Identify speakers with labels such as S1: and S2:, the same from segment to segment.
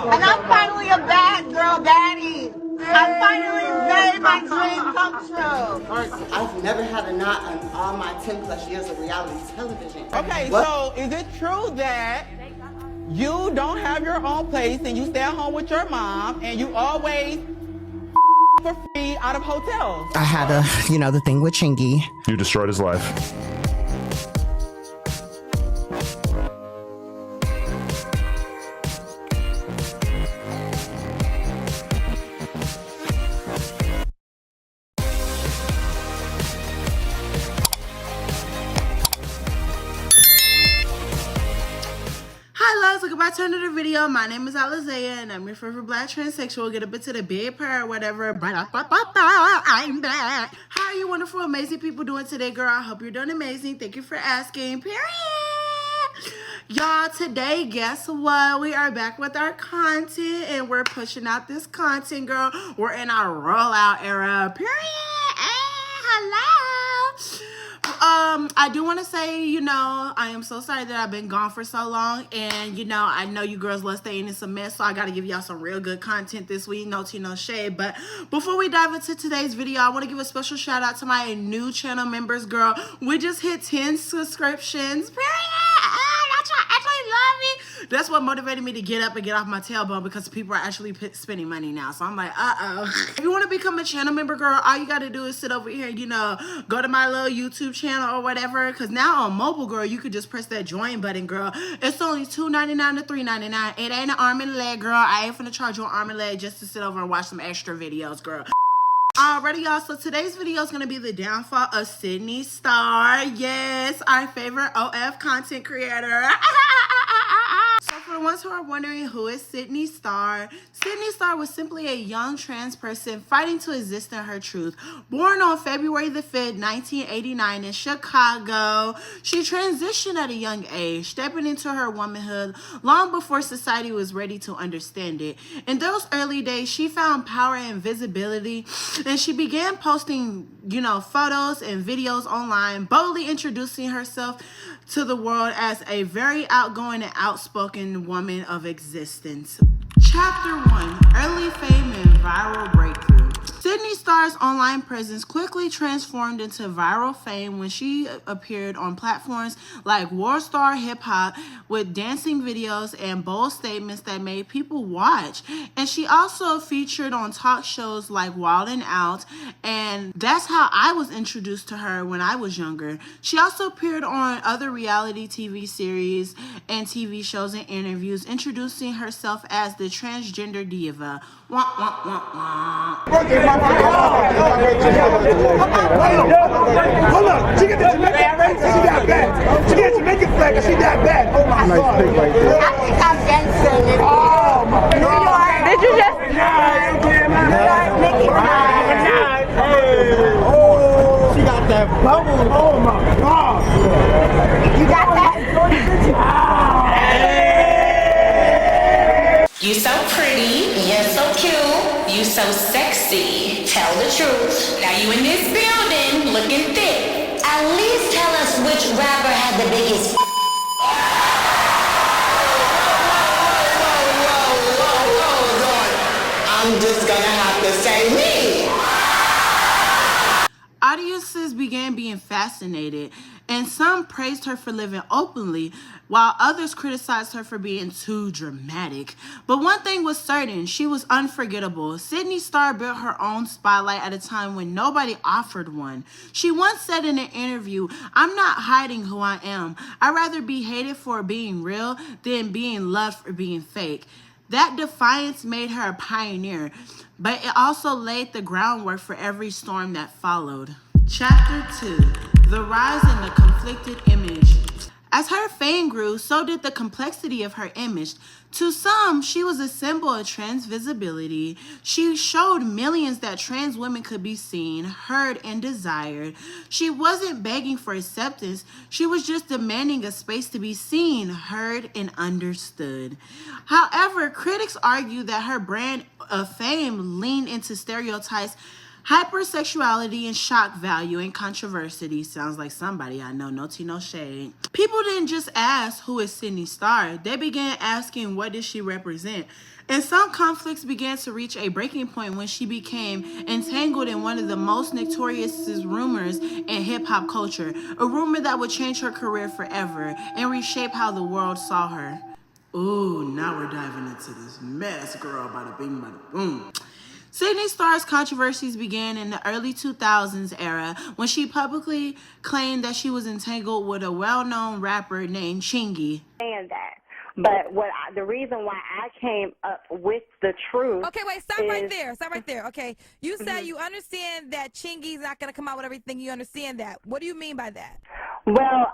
S1: And I'm finally a bad girl baddie. I finally made my dream come true. I've never had a knot in all my 10 plus years of reality television.
S2: Okay, so is it true that you don't have your own place and you stay at home with your mom and you always for free out of hotels?
S3: I had the thing with Chingy.
S4: You destroyed his life.
S1: Welcome back to another video. My name is Alizea and I'm your favorite black transsexual. Get up into the big part or whatever. I'm back. How are you wonderful, amazing people doing today, girl? I hope you're doing amazing. Thank you for asking. Period. Y'all, today, guess what? We are back with our content and we're pushing out this content, girl. We're in our rollout era. Period. Hello. I do want to say, I am so sorry that I've been gone for so long. And, I know you girls love staying in some mess. So I got to give y'all some real good content this week. No tea, no shade. But before we dive into today's video, I want to give a special shout out to my new channel members, girl. We just hit 10 subscriptions. Period. Actually love me. That's what motivated me to get up and get off my tailbone, because people are actually spending money now. So I'm like, if you want to become a channel member, girl, all you got to do is sit over here and, go to my little YouTube channel or whatever. Because now on mobile, girl, you could just press that join button, girl. It's only $2.99 to $3.99. It ain't an arm and leg, girl. I ain't finna charge you an arm and leg just to sit over and watch some extra videos, girl. Alrighty, y'all, so today's video is going to be the downfall of Sidney Star. Yes, our favorite OF content creator. So for the ones who are wondering, who is Sidney Star? Sidney Star was simply a young trans person fighting to exist in her truth. Born on February the 5th, 1989 in Chicago, she transitioned at a young age, stepping into her womanhood long before society was ready to understand it. In those early days, she found power and visibility, and she began posting, photos and videos online, boldly introducing herself to the world as a very outgoing and outspoken woman of existence. Chapter 1, Early Fame and Viral Breakthrough. Sidney Star's online presence quickly transformed into viral fame when she appeared on platforms like Warstar Hip Hop with dancing videos and bold statements that made people watch. And she also featured on talk shows like Wild 'N Out, and that's how I was introduced to her when I was younger. She also appeared on other reality TV series and TV shows and interviews, introducing herself as the Transgender Diva. Wah, wah, wah, wah.
S5: Hold up, she got the Jamaican flag, she that bad. She got the Jamaican flag, she that bad. Oh my God.
S1: I think I'm dancing.
S5: Oh my God.
S1: Did you just?
S5: Oh, she got that bubble. Oh my God.
S1: You got that?
S6: You so pretty, you're so cute, you so sexy. Tell the truth. Now you in this building looking thick.
S7: At least tell us which rapper had the biggest.
S1: I'm just gonna have to say me. Audiences began being fascinated, and some praised her for living openly, while others criticized her for being too dramatic. But one thing was certain, she was unforgettable. Sidney Star built her own spotlight at a time when nobody offered one. She once said in an interview, "I'm not hiding who I am. I'd rather be hated for being real than being loved for being fake." That defiance made her a pioneer, but it also laid the groundwork for every storm that followed. Chapter 2, The Rise in the Conflicted Image. As her fame grew, so did the complexity of her image. To some, she was a symbol of trans visibility. She showed millions that trans women could be seen, heard, and desired. She wasn't begging for acceptance. She was just demanding a space to be seen, heard, and understood. However, critics argue that her brand of fame leaned into stereotypes Hypersexuality and shock value and controversy. Sounds like somebody I know, no tea, no shade. People didn't just ask who is Sidney Starr. They began asking what did she represent. And some conflicts began to reach a breaking point when she became entangled in one of the most notorious rumors in hip-hop culture. A rumor that would change her career forever and reshape how the world saw her. Ooh, now we're diving into this mess, girl. Bada bing, bada boom. Sidney Starr's controversies began in the early 2000s era when she publicly claimed that she was entangled with a well-known rapper named Chingy.
S4: That. But the reason why I came up with the truth.
S8: Okay, wait, stop right there. Stop right there. Okay, you said you understand that Chingy's not going to come out with everything. You understand that. What do you mean by that?
S4: Well,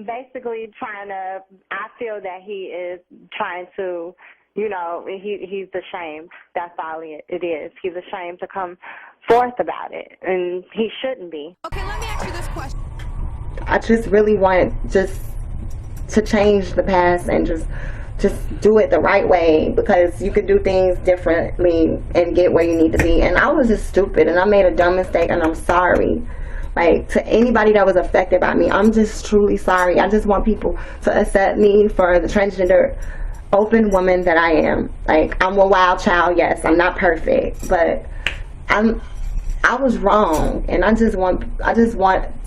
S4: basically I feel that he is trying to, he's ashamed. That's all it is. He's ashamed to come forth about it, and he shouldn't be.
S8: Okay, let me ask you this question.
S9: I just really want to change the past and just do it the right way, because you can do things differently and get where you need to be. And I was just stupid and I made a dumb mistake, and I'm sorry. Like, to anybody that was affected by me, I'm just truly sorry. I just want people to accept me for the transgender open woman that I am. Like, I'm a wild child, yes, I'm not perfect, but I was wrong, and I just want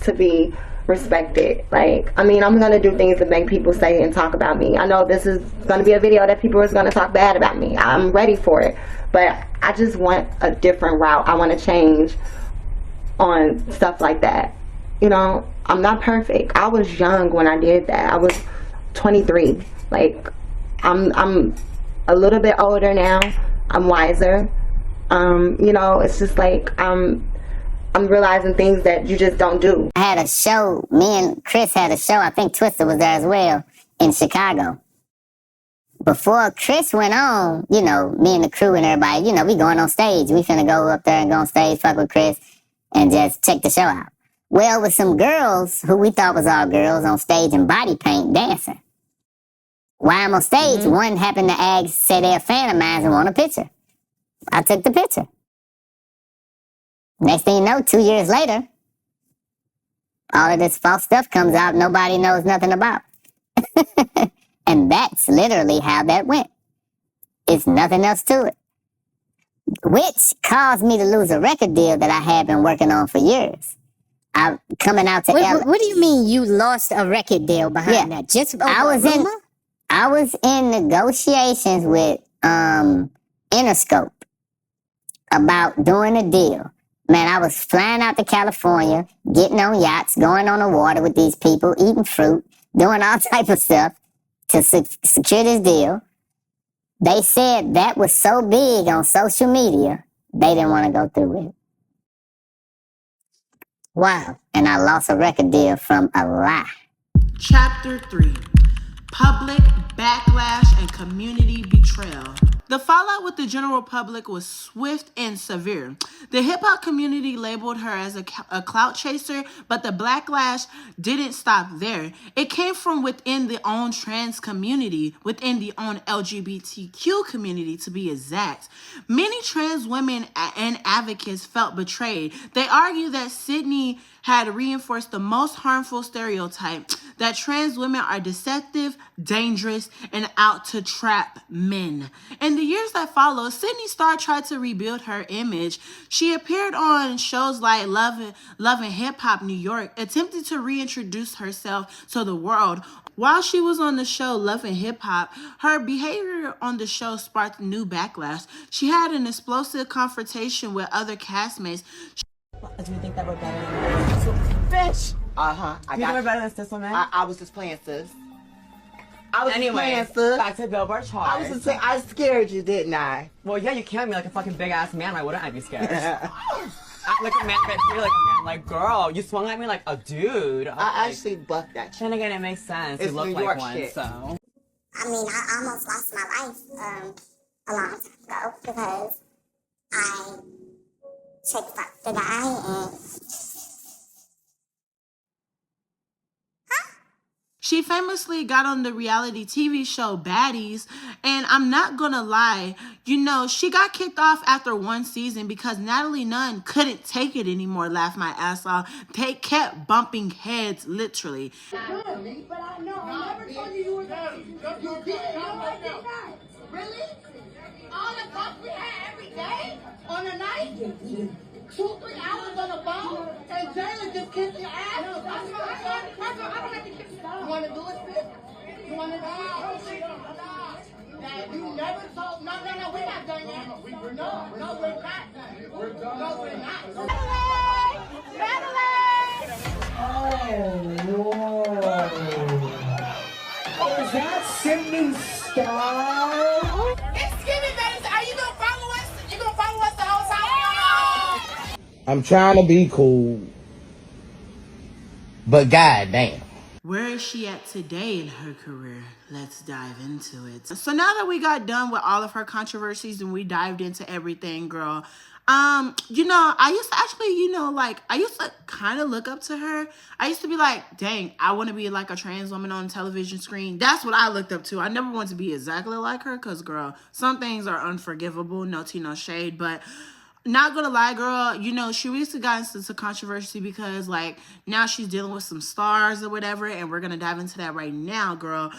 S9: to be respected. Like, I mean, I'm gonna do things to make people say and talk about me. I know this is gonna be a video that people are gonna talk bad about me. I'm ready for it, but I just want a different route. I want to change on stuff like that. I'm not perfect. I was young when I did that. I was 23. Like, I'm a little bit older now. I'm wiser. It's just like I'm realizing things that you just don't do.
S7: I had a show, me and Chris had a show, I think Twister was there as well, in Chicago. Before Chris went on, me and the crew and everybody, we going on stage. We finna go up there and go on stage, fuck with Chris, and just check the show out. Well, with some girls, who we thought was all girls, on stage in body paint dancing. While I'm on stage, one happened to say they're a fan of mine and want a picture. I took the picture. Next thing you know, 2 years later, all of this false stuff comes out nobody knows nothing about. And that's literally how that went. It's nothing else to it. Which caused me to lose a record deal that I had been working on for years. I'm coming out to LA.
S10: What do you mean you lost a record deal behind that? Just
S7: I was in negotiations with Interscope about doing a deal. Man, I was flying out to California, getting on yachts, going on the water with these people, eating fruit, doing all type of stuff to secure this deal. They said that was so big on social media, they didn't want to go through with it. Wow. And I lost a record deal from a lie.
S1: Chapter 3. Public backlash and community betrayal. The fallout with the general public was swift and severe. The hip-hop community labeled her as a clout chaser, but the backlash didn't stop there. It came from within the own trans community, within the own LGBTQ community to be exact. Many trans women and advocates felt betrayed. They argued that Sidney had reinforced the most harmful stereotype that trans women are deceptive, dangerous, and out to trap men. In the years that followed, Sidney Starr tried to rebuild her image. She appeared on shows like Love and Hip Hop New York, attempting to reintroduce herself to the world. While she was on the show Love and Hip Hop, her behavior on the show sparked new backlash. She had an explosive confrontation with other castmates.
S2: Do you think that we're better than this?
S9: Bitch!
S2: You think we're better than this woman?
S9: I was just playing, sis. I was
S2: Anyway,
S9: just playing, sis.
S2: back to Billboard charts.
S9: I scared you, didn't I?
S2: Well, yeah, you can't be like a fucking big ass man. Why wouldn't I be scared? Act like a man, but you're like a man. Like, girl, you swung at me like a dude.
S9: I actually bucked that shit.
S2: Then again, it makes sense.
S9: It's
S2: You look
S9: New
S2: like
S9: York
S2: one,
S9: shit.
S2: so.
S11: I mean, I almost lost my life a long time ago because I fucked the guy and...
S1: She famously got on the reality TV show Baddies, and I'm not gonna lie, you know, she got kicked off after one season because Natalie Nunn couldn't take it anymore, laughed my ass off. They kept bumping heads, literally.
S5: But I know, I never told you were gay. You did. No, I did not. Really? All the talk we had every day? On a night? 2-3 hours on the phone? And Jayla just kissed your ass? No, that's what I don't have to kiss you. You want to do it, sis? You want to do it? That you never told. No, we're not done yet. No, we're not done. We're done. No, we're not. Oh, is that Sidney Star?
S12: It's Skinny Babies. Are you gonna follow us? You gonna follow us the whole time?
S13: I'm trying to be cool, but goddamn.
S1: Where is she at today in her career? Let's dive into it. So now that we got done with all of her controversies and we dived into everything, girl, you know, I used to actually, you know, like, I used to kind of look up to her. I used to be like, dang, I want to be like a trans woman on a television screen. That's what I looked up to. I never wanted to be exactly like her because, girl, some things are unforgivable. No tea, no shade, but not gonna lie, girl, you know, she used to get into controversy because, like, now she's dealing with some stars or whatever, and we're gonna dive into that right now, girl.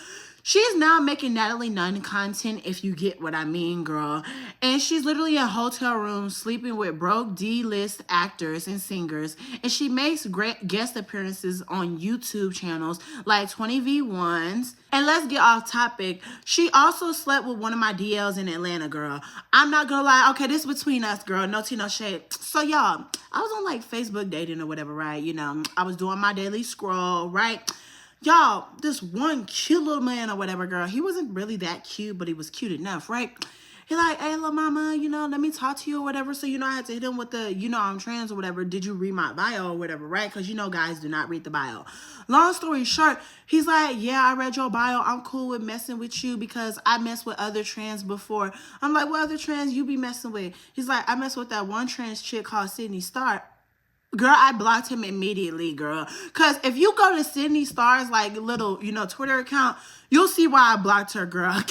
S1: She's now making Natalie Nunn content, if you get what I mean, girl. And she's literally in hotel rooms sleeping with broke D-list actors and singers. And she makes great guest appearances on YouTube channels like 20v1s. And let's get off topic. She also slept with one of my DLs in Atlanta, girl. I'm not gonna lie. Okay, this is between us, girl. No tea, no shade. So, y'all, I was on, like, Facebook dating or whatever, right? You know, I was doing my daily scroll, right? Y'all, this one cute little man or whatever, girl, he wasn't really that cute, but he was cute enough, right? He like, hey, little mama, you know, let me talk to you or whatever. So, you know, I had to hit him with the, you know, I'm trans or whatever. Did you read my bio or whatever, right? Because, you know, guys do not read the bio. Long story short, he's like, yeah, I read your bio. I'm cool with messing with you because I messed with other trans before. I'm like, what other trans you be messing with? He's like, I messed with that one trans chick called Sidney Starr. Girl, I blocked him immediately, girl. Because if you go to Sidney Starr's, like, little, you know, Twitter account, you'll see why I blocked her, girl.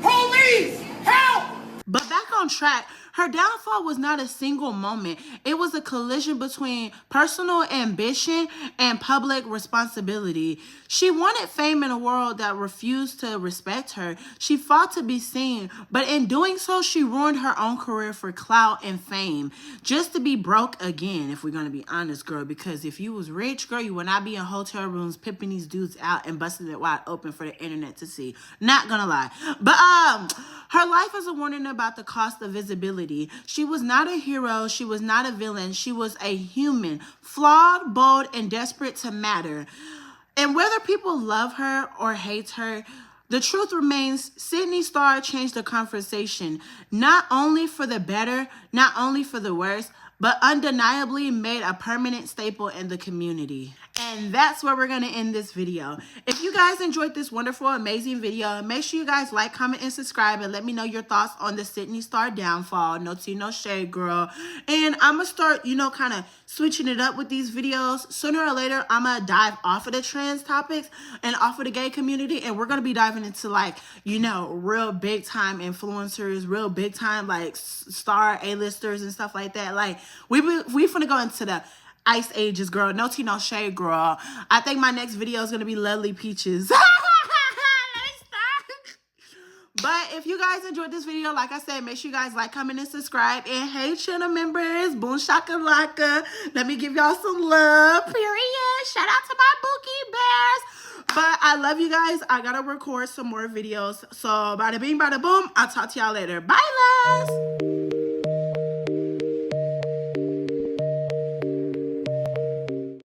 S12: Police! Help!
S1: But back on track, her downfall was not a single moment. It was a collision between personal ambition and public responsibility. She wanted fame in a world that refused to respect her. She fought to be seen, but in doing so, she ruined her own career for clout and fame. Just to be broke again, if we're going to be honest, girl, because if you was rich, girl, you would not be in hotel rooms pimping these dudes out and busting it wide open for the internet to see. Not gonna lie. But, her life is a warning about the cost of visibility. She was not a hero. She was not a villain. She was a human, flawed, bold, and desperate to matter. And whether people love her or hate her, the truth remains, Sidney Starr changed the conversation, not only for the better, not only for the worse, but undeniably made a permanent staple in the community. And that's where we're going to end this video. If you guys enjoyed this wonderful, amazing video, make sure you guys like, comment, and subscribe, and let me know your thoughts on the Sidney Starr downfall. No tea, no shade, girl. And I'm going to start, you know, kind of switching it up with these videos. Sooner or later, I'm going to dive off of the trans topics and off of the gay community, and we're going to be diving into, like, you know, real big-time influencers, real big-time, like, star A-listers and stuff like that. Like, we finna go into the Ice Ages, girl. No tea, no shade, girl. I think my next video is gonna be Lovely Peaches. But if you guys enjoyed this video, like I said, make sure you guys like, comment, and subscribe. And hey, channel members, boom shakalaka. Let me give y'all some love, period. Shout out to my Bookie Bears. But I love you guys. I gotta record some more videos. So bada bing, bada boom. I'll talk to y'all later. Bye, loves.